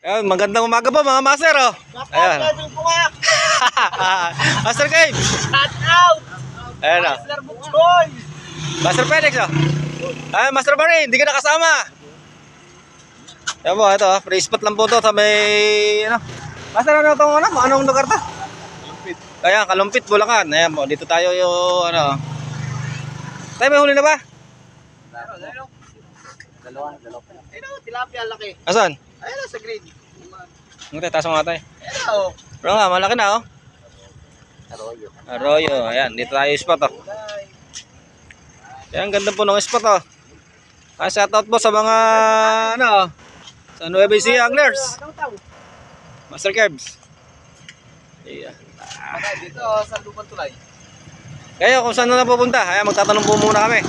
Ayun, magandang umaga po mga master, oh. Ayan. Master Cave. Shout out! Ayan, oh. Master Butchoy! Master Felix, oh. Ayan, Master Barry, hindi ka nakasama. Ayan po, ito, free spot lang po to sa may, ano. Master, ano itong, ano? Anong lugar to? Kalumpit. Ayan, Kalumpit, Bulacan. Ayan po, dito tayo yung, ano. Tayo may huli na ba? Dalawa. Ayun, tilapia laki. Asan? Ayun, sa green. Hindi, taas mo nga tayo. Ayun, Pero nga, malaki na, oh. Arroyo. Arroyo, ayan, dito tayo yung spot, oh. Ayan, ganda po ng spot, oh. Shoutout po sa mga, ano, sa Nueva Ecija Anglers. Master Kebs. Ayan. Dito, sa Lupang Tulay. Kayo, kung saan na pupunta, ayan, magtatanong po muna kami.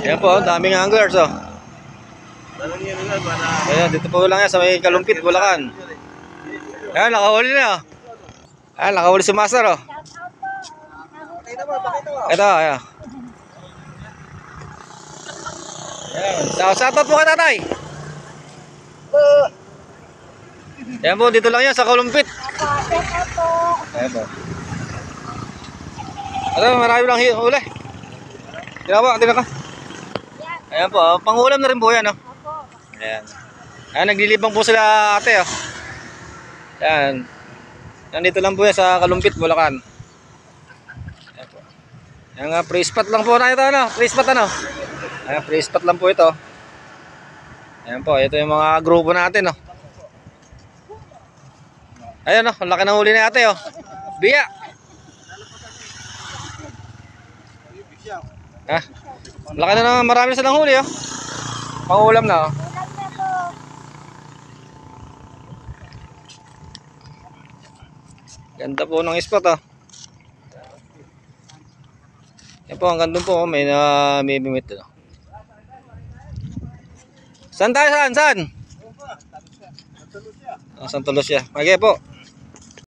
Ayan po, daming anglers, oh. Ayan, dito po lang yan sa may Kalumpit, Bulacan. Ayan, nakahuli na, oh. Ayan, nakahuli si Master, oh. Ito, ayan. Ayan, shoutout po kay tatay. Ayan po, dito lang yan sa Kalumpit. Ayan po. Ito, marami lang huli. Tinawa, ka. Ayan po, pangulam na rin po yan, oh. Ayan. Ayan, naglilibang po sila ate, oh. Ayan. Nandito lang po yan sa Kalumpit, Bulacan. Ayan po. Ayan nga, free spot lang po na ito, ano? Free spot, ano? Ayan, free spot lang po ito. Ayan po, ito yung mga grupo natin, oh. Ayan, oh, ang laki ng huli na ate, oh. Biya. Ha? Laki na naman, marami na silang huli, oh. Pangulam na, oh. Ganda po ng spot, oh. Yan po, hanggang doon po, oh. May namimimit, oh. Saan tayo, saan? Santa Lucia. Okay po.